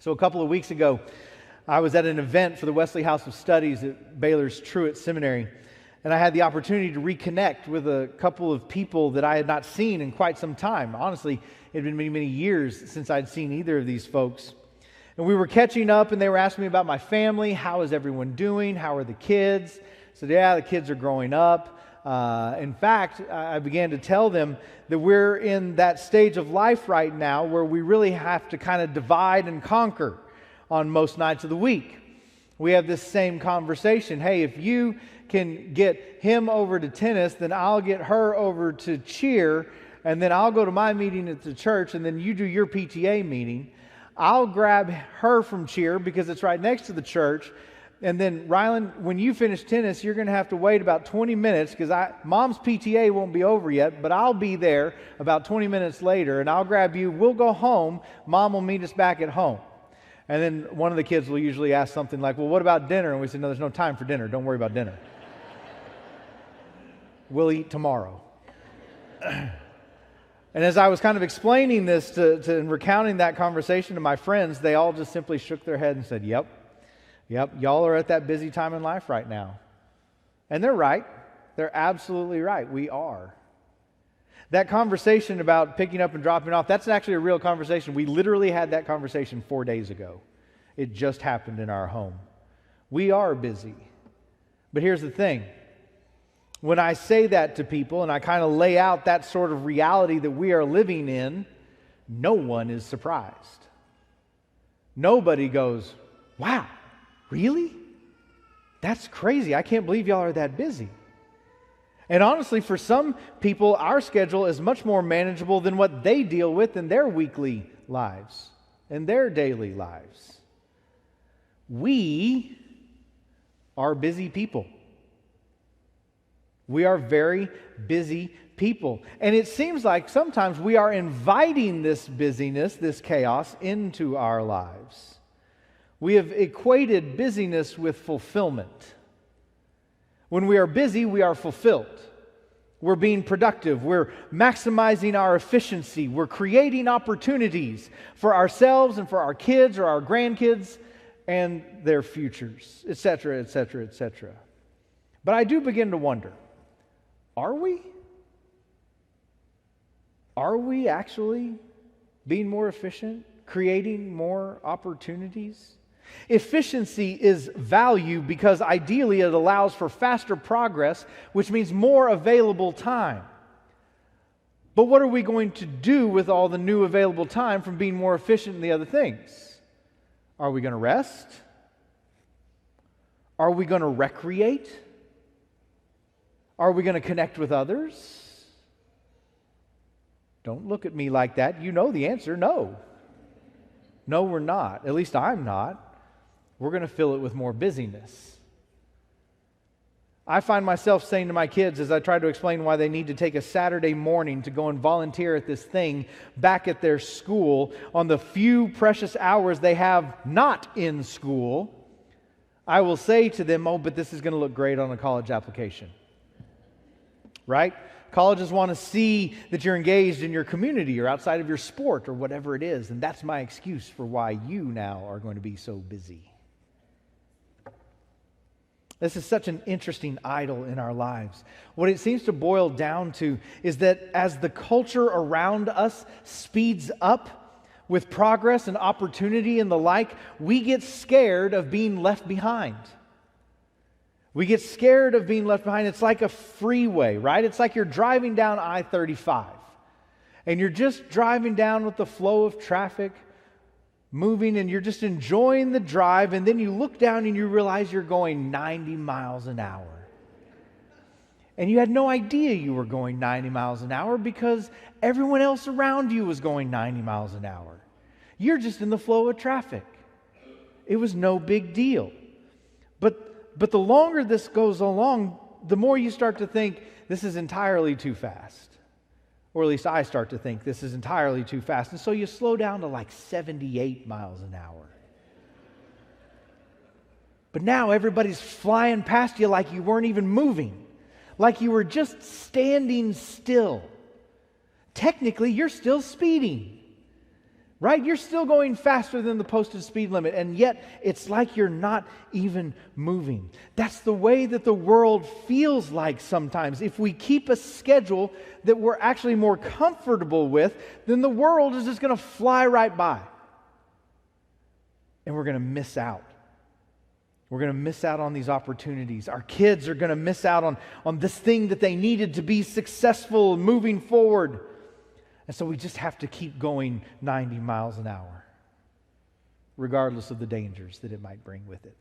So a couple of weeks ago, I was at an event for the Wesley House of Studies at Baylor's Truett Seminary, and I had the opportunity to reconnect with a couple of people that I had not seen in quite some time. Honestly, it had been many, many years since I'd seen either of these folks. And we were catching up, and they were asking me about my family. How is everyone doing? How are the kids? I said, yeah, the kids are growing up. In fact, I began to tell them that we're in that stage of life right now where we really have to kind of divide and conquer on most nights of the week. We have this same conversation. Hey, if you can get him over to tennis, then I'll get her over to cheer, and then I'll go to my meeting at the church, and then you do your PTA meeting. I'll grab her from cheer because it's right next to the church. And then, Rylan, when you finish tennis, you're going to have to wait about 20 minutes because Mom's PTA won't be over yet, but I'll be there about 20 minutes later, and I'll grab you. We'll go home. Mom will meet us back at home. And then one of the kids will usually ask something like, well, what about dinner? And we said, no, there's no time for dinner. Don't worry about dinner. We'll eat tomorrow. And as I was kind of explaining this and recounting that conversation to my friends, they all just simply shook their head and said, Yep, y'all are at that busy time in life right now. And they're right. They're absolutely right. We are. That conversation about picking up and dropping off, that's actually a real conversation. We literally had that conversation 4 days ago. It just happened in our home. We are busy. But here's the thing. When I say that to people and I kind of lay out that sort of reality that we are living in, no one is surprised. Nobody goes, wow, really? That's crazy. I can't believe y'all are that busy. And honestly, for some people, our schedule is much more manageable than what they deal with in their weekly lives, in their daily lives. We are busy people. We are very busy people. And it seems like sometimes we are inviting this busyness, this chaos, into our lives. We have equated busyness with fulfillment. When we are busy, we are fulfilled. We're being productive. We're maximizing our efficiency. We're creating opportunities for ourselves and for our kids or our grandkids and their futures, etc., etc., etc. But I do begin to wonder, are we? Are we actually being more efficient, creating more opportunities? Efficiency is value because ideally it allows for faster progress, which means more available time. But what are we going to do with all the new available time from being more efficient in the other things? Are we going to rest? Are we going to recreate? Are we going to connect with others? Don't look at me like that. You know the answer, no. No, we're not. At least I'm not. We're going to fill it with more busyness. I find myself saying to my kids as I try to explain why they need to take a Saturday morning to go and volunteer at this thing back at their school on the few precious hours they have not in school, I will say to them, oh, but this is going to look great on a college application. Right? Colleges want to see that you're engaged in your community or outside of your sport or whatever it is, and that's my excuse for why you now are going to be so busy. This is such an interesting idol in our lives. What it seems to boil down to is that as the culture around us speeds up with progress and opportunity and the like, we get scared of being left behind. We get scared of being left behind. It's like a freeway, right? It's like you're driving down I-35 and you're just driving down with the flow of traffic moving and you're just enjoying the drive, and then you look down and you realize you're going 90 miles an hour. And you had no idea you were going 90 miles an hour because everyone else around you was going 90 miles an hour. You're just in the flow of traffic. It was no big deal. But the longer this goes along, the more you start to think this is entirely too fast. Or at least I start to think this is entirely too fast. And so you slow down to like 78 miles an hour. But now everybody's flying past you like you weren't even moving. Like you were just standing still. Technically, you're still speeding. right? You're still going faster than the posted speed limit, and yet it's like you're not even moving. That's the way that the world feels like sometimes. If we keep a schedule that we're actually more comfortable with, then the world is just going to fly right by. And we're going to miss out. We're going to miss out on these opportunities. Our kids are going to miss out on this thing that they needed to be successful and moving forward. And so we just have to keep going 90 miles an hour, regardless of the dangers that it might bring with it.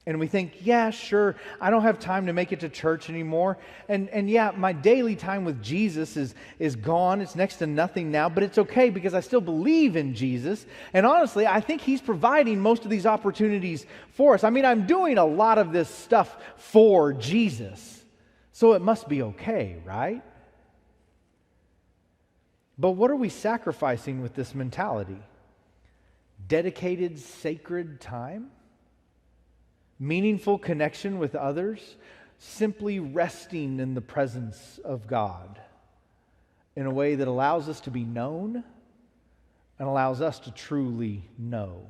And we think, yeah, sure, I don't have time to make it to church anymore. And yeah, my daily time with Jesus is gone. It's next to nothing now, but it's okay because I still believe in Jesus. And honestly, I think He's providing most of these opportunities for us. I mean, I'm doing a lot of this stuff for Jesus, so it must be okay, right? But what are we sacrificing with this mentality? Dedicated, sacred time? Meaningful connection with others? Simply resting in the presence of God in a way that allows us to be known and allows us to truly know.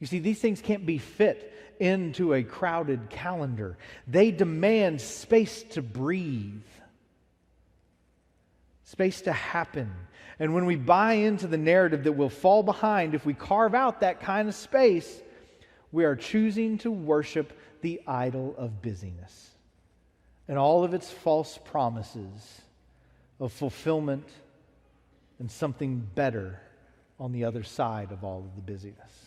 You see, these things can't be fit into a crowded calendar. They demand space to breathe. Space to happen. And when we buy into the narrative that we'll fall behind if we carve out that kind of space, we are choosing to worship the idol of busyness and all of its false promises of fulfillment and something better on the other side of all of the busyness.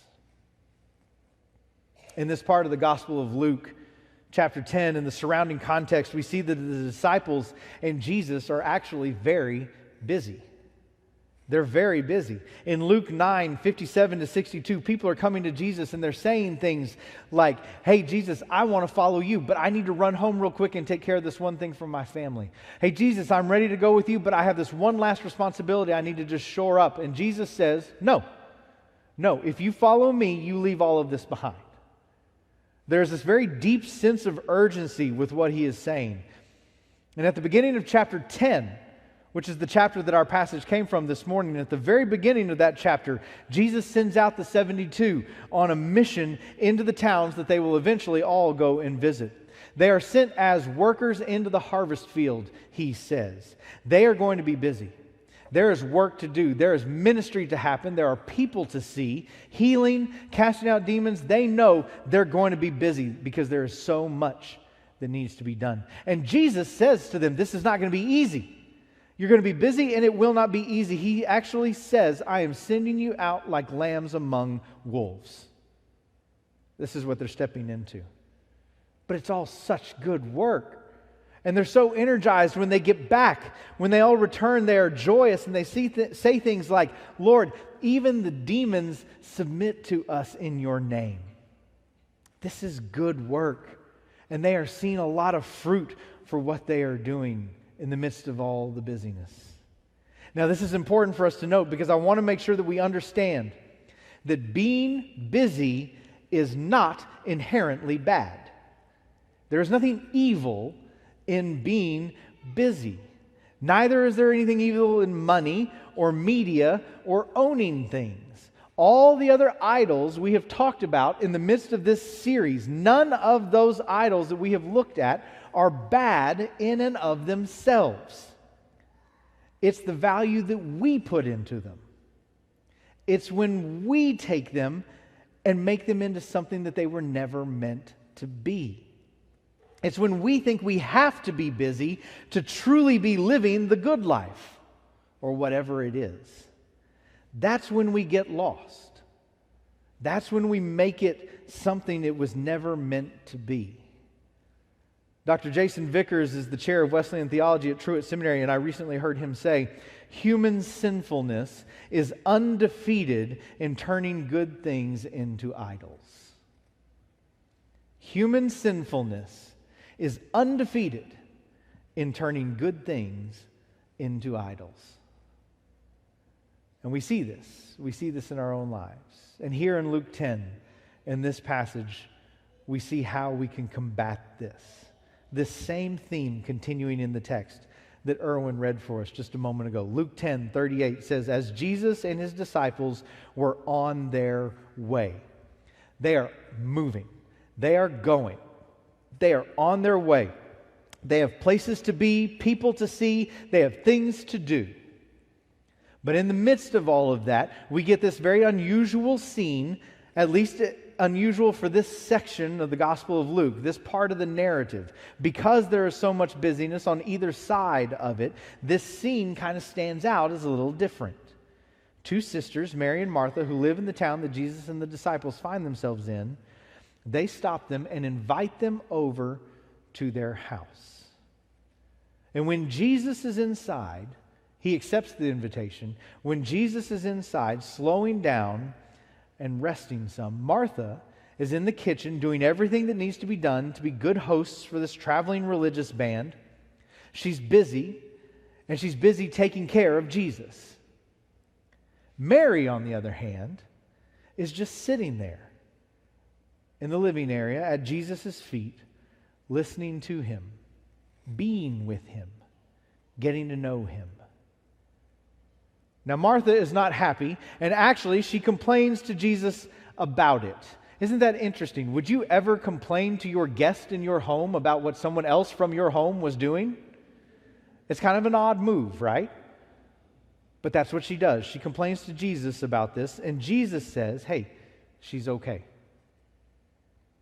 In this part of the Gospel of Luke, chapter 10, in the surrounding context, we see that the disciples and Jesus are actually very busy. They're very busy. In Luke 9, 57 to 62, people are coming to Jesus and they're saying things like, hey, Jesus, I want to follow you, but I need to run home real quick and take care of this one thing for my family. Hey, Jesus, I'm ready to go with you, but I have this one last responsibility I need to just shore up. And Jesus says, no, if you follow me, you leave all of this behind. There's this very deep sense of urgency with what He is saying. And at the beginning of chapter 10, which is the chapter that our passage came from this morning, at the very beginning of that chapter, Jesus sends out the 72 on a mission into the towns that they will eventually all go and visit. They are sent as workers into the harvest field, He says. They are going to be busy. There is work to do. There is ministry to happen. There are people to see. Healing, casting out demons. They know they're going to be busy because there is so much that needs to be done. And Jesus says to them, this is not going to be easy. You're going to be busy and it will not be easy. He actually says, I am sending you out like lambs among wolves. This is what they're stepping into. But it's all such good work. And they're so energized when they get back. When they all return, they are joyous and they say things like, Lord, even the demons submit to us in your name. This is good work. And they are seeing a lot of fruit for what they are doing in the midst of all the busyness. Now, this is important for us to note because I want to make sure that we understand that being busy is not inherently bad. There is nothing evil in being busy. Neither is there anything evil in money or media or owning things. All the other idols we have talked about in the midst of this series, none of those idols that we have looked at are bad in and of themselves. It's the value that we put into them. It's when we take them and make them into something that they were never meant to be. It's when we think we have to be busy to truly be living the good life, or whatever it is. That's when we get lost. That's when we make it something it was never meant to be. Dr. Jason Vickers is the chair of Wesleyan Theology at Truett Seminary, and I recently heard him say, human sinfulness is undefeated in turning good things into idols. Human sinfulness is undefeated in turning good things into idols. And we see this. We see this in our own lives. And here in Luke 10, in this passage, we see how we can combat this. This same theme continuing in the text that Erwin read for us just a moment ago. Luke 10:38 says, as Jesus and his disciples were on their way. They are moving. They are going. They are on their way. They have places to be, people to see. They have things to do. But in the midst of all of that, we get this very unusual scene, at least unusual for this section of the Gospel of Luke, this part of the narrative. Because there is so much busyness on either side of it, this scene kind of stands out as a little different. Two sisters, Mary and Martha, who live in the town that Jesus and the disciples find themselves in, they stop them and invite them over to their house. And when Jesus is inside, he accepts the invitation. When Jesus is inside, slowing down and resting some, Martha is in the kitchen doing everything that needs to be done to be good hosts for this traveling religious band. She's busy, and she's busy taking care of Jesus. Mary, on the other hand, is just sitting there in the living area at Jesus' feet, listening to him, being with him, getting to know him. Now, Martha is not happy, and actually she complains to Jesus about it. Isn't that interesting? Would you ever complain to your guest in your home about what someone else from your home was doing? It's kind of an odd move, right? But that's what she does. She complains to Jesus about this, and Jesus says, hey, she's okay.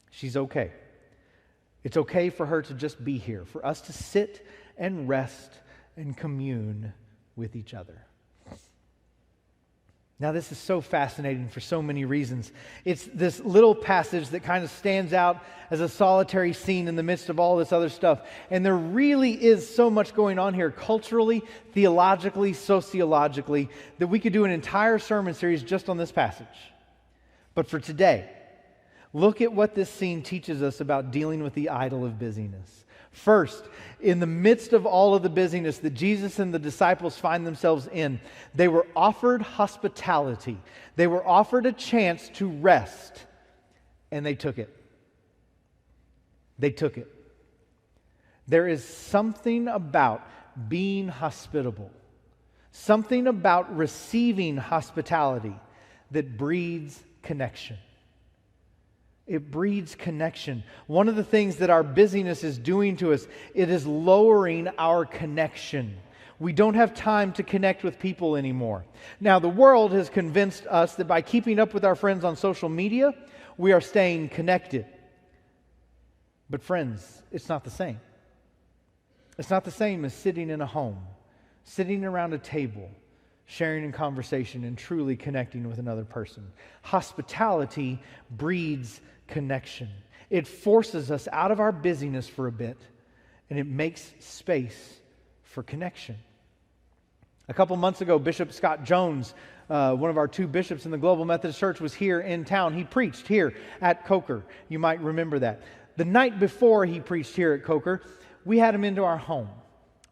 She's okay. It's okay for her to just be here, for us to sit and rest and commune with each other. Now, this is so fascinating for so many reasons. It's this little passage that kind of stands out as a solitary scene in the midst of all this other stuff. And there really is so much going on here culturally, theologically, sociologically, that we could do an entire sermon series just on this passage. But for today, look at what this scene teaches us about dealing with the idol of busyness. First, in the midst of all of the busyness that Jesus and the disciples find themselves in, they were offered hospitality. They were offered a chance to rest, and they took it. They took it. There is something about being hospitable, something about receiving hospitality that breeds connection. It breeds connection. One of the things that our busyness is doing to us, it is lowering our connection. We don't have time to connect with people anymore. Now, the world has convinced us that by keeping up with our friends on social media, we are staying connected. But friends, it's not the same. It's not the same as sitting in a home, sitting around a table, sharing in conversation and truly connecting with another person. Hospitality breeds connection. It forces us out of our busyness for a bit, and it makes space for connection. A couple months ago, Bishop Scott Jones, one of our two bishops in the Global Methodist Church, was here in town. He preached here at Coker. You might remember that. The night before he preached here at Coker, we had him into our home.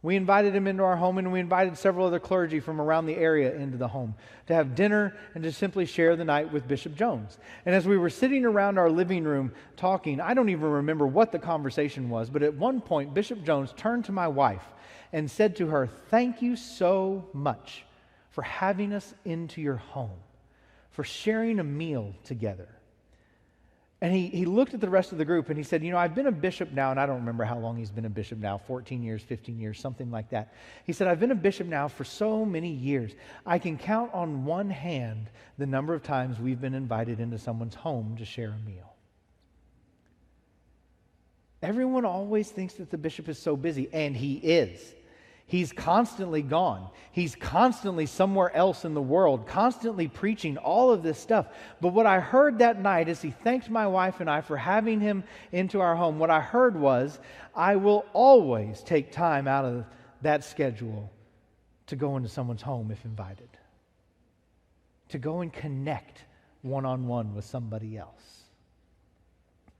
We invited him into our home, and we invited several other clergy from around the area into the home to have dinner and to simply share the night with Bishop Jones. And as we were sitting around our living room talking, I don't even remember what the conversation was, but at one point, Bishop Jones turned to my wife and said to her, "Thank you so much for having us into your home, for sharing a meal together." And he looked at the rest of the group and he said, I've been a bishop now, and I don't remember how long he's been a bishop now, 14 years, 15 years, something like that. He said, I've been a bishop now for so many years. I can count on one hand the number of times we've been invited into someone's home to share a meal. Everyone always thinks that the bishop is so busy, and he is. He's constantly gone. He's constantly somewhere else in the world, constantly preaching all of this stuff. But what I heard that night as he thanked my wife and I for having him into our home, what I heard was, I will always take time out of that schedule to go into someone's home if invited, to go and connect one-on-one with somebody else.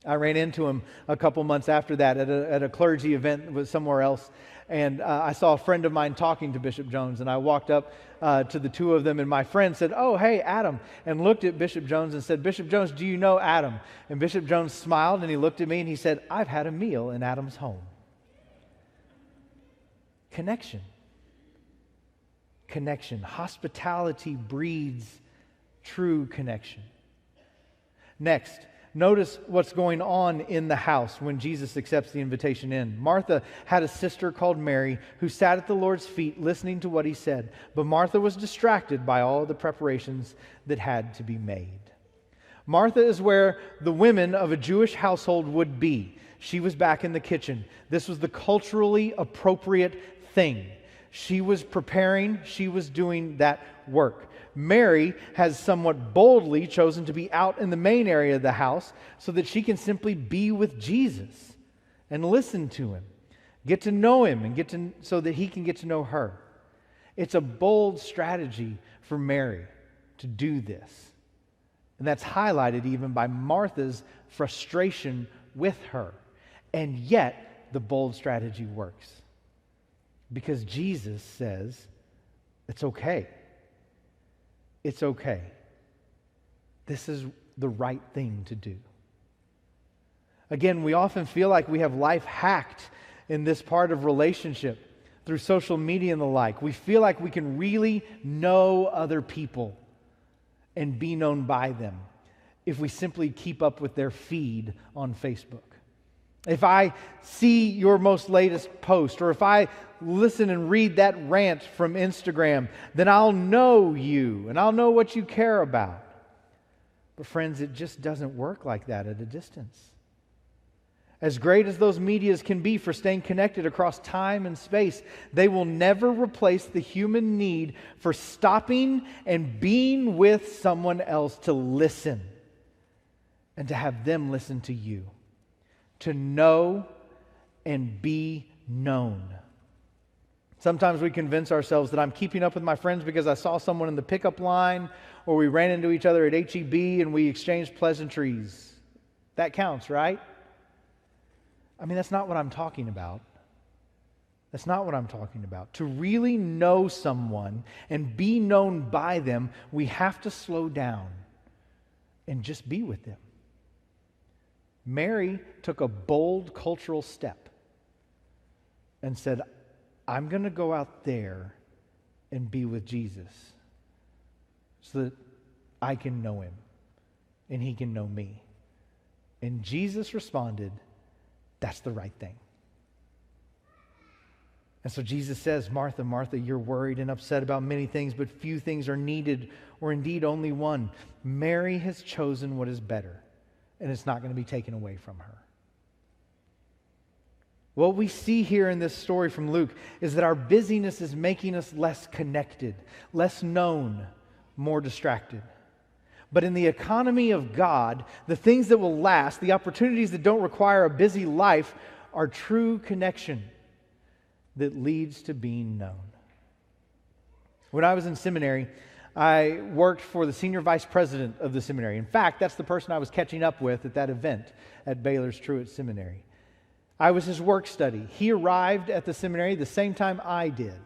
I ran into him a couple months after that at a clergy event with somewhere else, and I saw a friend of mine talking to Bishop Jones, and I walked up to the two of them, and my friend said, "Oh, hey, Adam," and looked at Bishop Jones and said, "Bishop Jones, do you know Adam?" And Bishop Jones smiled, and he looked at me, and he said, "I've had a meal in Adam's home." Connection. Connection. Hospitality breeds true connection. Next, notice what's going on in the house when Jesus accepts the invitation in. Martha had a sister called Mary who sat at the Lord's feet listening to what he said, but Martha was distracted by all the preparations that had to be made. Martha is where the women of a Jewish household would be. She was back in the kitchen. This was the culturally appropriate thing. She was preparing, she was doing that work. Mary has somewhat boldly chosen to be out in the main area of the house so that she can simply be with Jesus and listen to him, get to know him, and so that he can get to know her. It's a bold strategy for Mary to do this. And that's highlighted even by Martha's frustration with her. And yet, the bold strategy works. Because Jesus says, it's okay. It's okay. This is the right thing to do. Again, we often feel like we have life hacked in this part of relationship through social media and the like. We feel like we can really know other people and be known by them if we simply keep up with their feed on Facebook. If I see your most latest post, or if I listen and read that rant from Instagram, then I'll know you and I'll know what you care about. But friends, it just doesn't work like that at a distance. As great as those medias can be for staying connected across time and space, they will never replace the human need for stopping and being with someone else to listen and to have them listen to you. To know and be known. Sometimes we convince ourselves that I'm keeping up with my friends because I saw someone in the pickup line, or we ran into each other at H-E-B and we exchanged pleasantries. That counts, right? I mean, that's not what I'm talking about. That's not what I'm talking about. To really know someone and be known by them, we have to slow down and just be with them. Mary took a bold cultural step and said, I'm going to go out there and be with Jesus so that I can know him and he can know me. And Jesus responded, that's the right thing. And so Jesus says, Martha, Martha, you're worried and upset about many things, but few things are needed, or indeed only one. Mary has chosen what is better, and it's not going to be taken away from her. What we see here in this story from Luke is that our busyness is making us less connected, less known, more distracted. But in the economy of God, the things that will last, the opportunities that don't require a busy life, are true connection that leads to being known. When I was in seminary, I worked for the senior vice president of the seminary. In fact, that's the person I was catching up with at that event at Baylor's Truett Seminary. I was his work study. He arrived at the seminary the same time I did.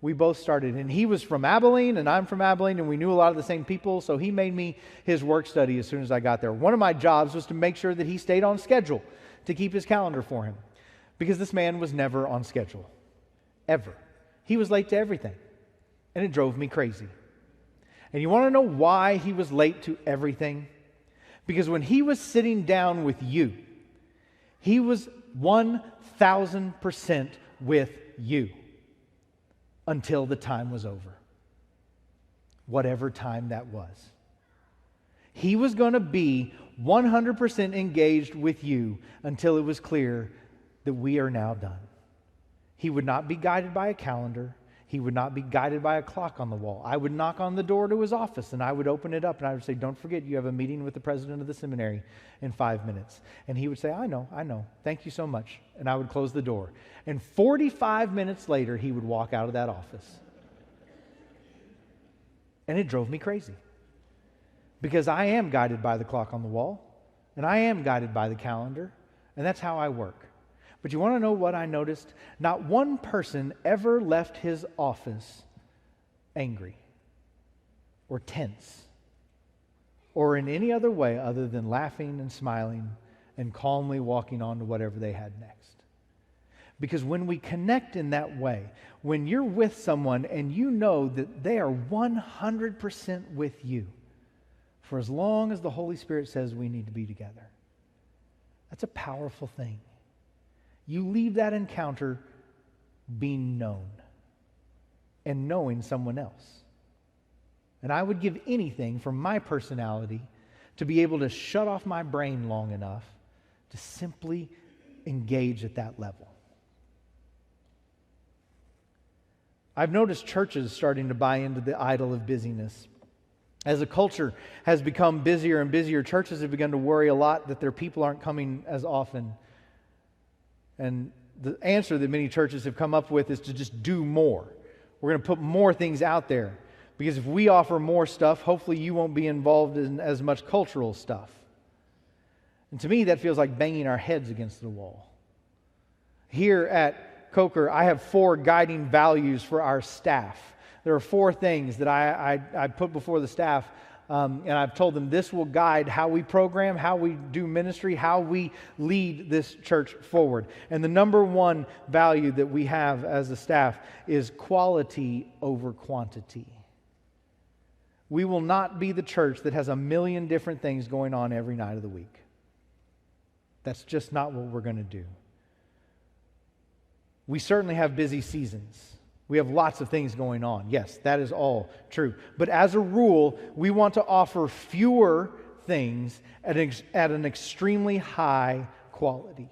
We both started, and he was from Abilene, and I'm from Abilene, and we knew a lot of the same people, so he made me his work study as soon as I got there. One of my jobs was to make sure that he stayed on schedule, to keep his calendar for him, because this man was never on schedule, ever. He was late to everything, and it drove me crazy. And you want to know why he was late to everything? Because when he was sitting down with you, he was 1,000% with you until the time was over. Whatever time that was. He was going to be 100% engaged with you until it was clear that we are now done. He would not be guided by a calendar. He would not be guided by a clock on the wall. I would knock on the door to his office and I would open it up and I would say, don't forget you have a meeting with the president of the seminary in 5 minutes. And he would say, I know. Thank you so much. And I would close the door. And 45 minutes later, he would walk out of that office. And it drove me crazy. Because I am guided by the clock on the wall and I am guided by the calendar, and that's how I work. But you want to know what I noticed? Not one person ever left his office angry or tense or in any other way other than laughing and smiling and calmly walking on to whatever they had next. Because when we connect in that way, when you're with someone and you know that they are 100% with you for as long as the Holy Spirit says we need to be together, that's a powerful thing. You leave that encounter being known and knowing someone else. And I would give anything for my personality to be able to shut off my brain long enough to simply engage at that level. I've noticed churches starting to buy into the idol of busyness. As the culture has become busier and busier, churches have begun to worry a lot that their people aren't coming as often. And the answer that many churches have come up with is to just do more. We're going to put more things out there. Because if we offer more stuff, hopefully you won't be involved in as much cultural stuff. And to me, that feels like banging our heads against the wall. Here at Coker, I have 4 guiding values for our staff. There are 4 things that I put before the staff, and I've told them this will guide how we program, how we do ministry, how we lead this church forward. And the number 1 value that we have as a staff is quality over quantity. We will not be the church that has a million different things going on every night of the week. That's just not what we're going to do. We certainly have busy seasons. We have lots of things going on. Yes, that is all true. But as a rule, we want to offer fewer things at an extremely high quality.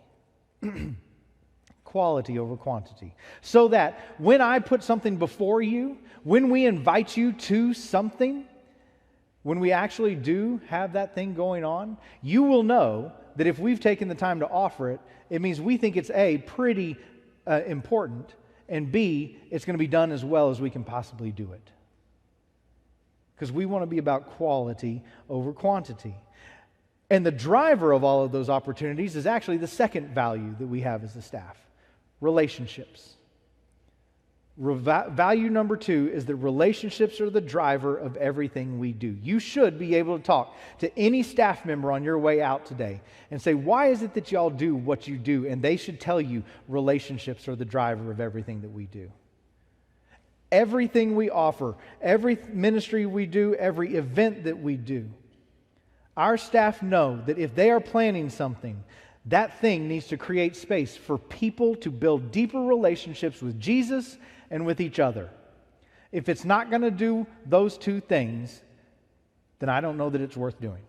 Quality over quantity. So that when I put something before you, when we invite you to something, when we actually do have that thing going on, you will know that if we've taken the time to offer it, it means we think it's A, pretty important, and B, it's going to be done as well as we can possibly do it. Because we want to be about quality over quantity. And the driver of all of those opportunities is actually the second value that we have as a staff: relationships. Value number 2 is that relationships are the driver of everything we do. You should be able to talk to any staff member on your way out today and say, why is it that y'all do what you do? And they should tell you relationships are the driver of everything that we do. Everything we offer, every ministry we do, every event that we do, our staff know that if they are planning something, that thing needs to create space for people to build deeper relationships with Jesus and with each other. If it's not going to do those 2 things, then I don't know that it's worth doing.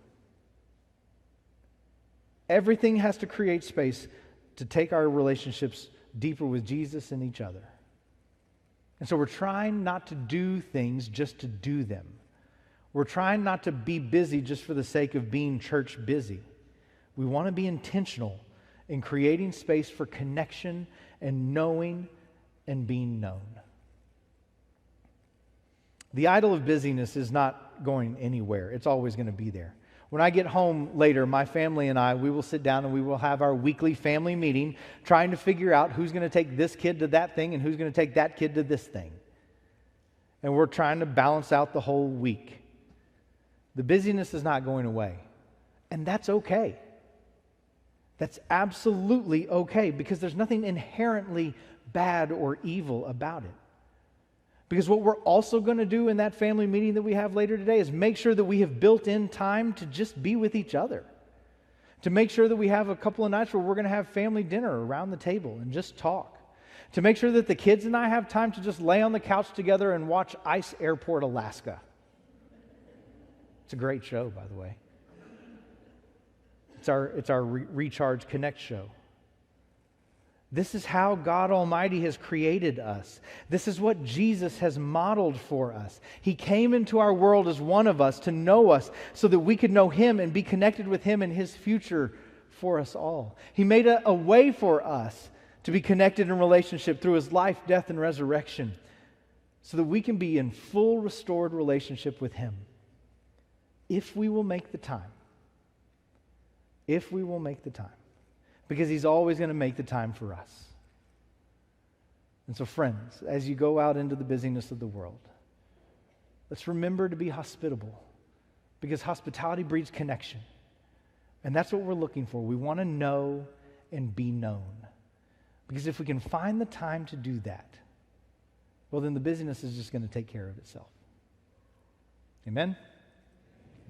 Everything has to create space to take our relationships deeper with Jesus and each other. And so we're trying not to do things just to do them. We're trying not to be busy just for the sake of being church busy. We want to be intentional in creating space for connection and knowing and being known. The idol of busyness is not going anywhere. It's always going to be there. When I get home later, my family and I, we will sit down and we will have our weekly family meeting trying to figure out who's going to take this kid to that thing and who's going to take that kid to this thing. And we're trying to balance out the whole week. The busyness is not going away. And that's okay. That's absolutely okay, because there's nothing inherently bad or evil about it. Because what we're also going to do in that family meeting that we have later today is make sure that we have built in time to just be with each other. To make sure that we have a couple of nights where we're going to have family dinner around the table and just talk. To make sure that the kids and I have time to just lay on the couch together and watch Ice Airport Alaska. It's a great show, by the way. It's our Recharge Connect show. This is how God Almighty has created us. This is what Jesus has modeled for us. He came into our world as one of us to know us so that we could know Him and be connected with Him and His future for us all. He made a way for us to be connected in relationship through His life, death, and resurrection so that we can be in full restored relationship with Him if we will make the time. If we will make the time. Because He's always going to make the time for us. And so, friends, as you go out into the busyness of the world, let's remember to be hospitable. Because hospitality breeds connection. And that's what we're looking for. We want to know and be known. Because if we can find the time to do that, well, then the busyness is just going to take care of itself. Amen?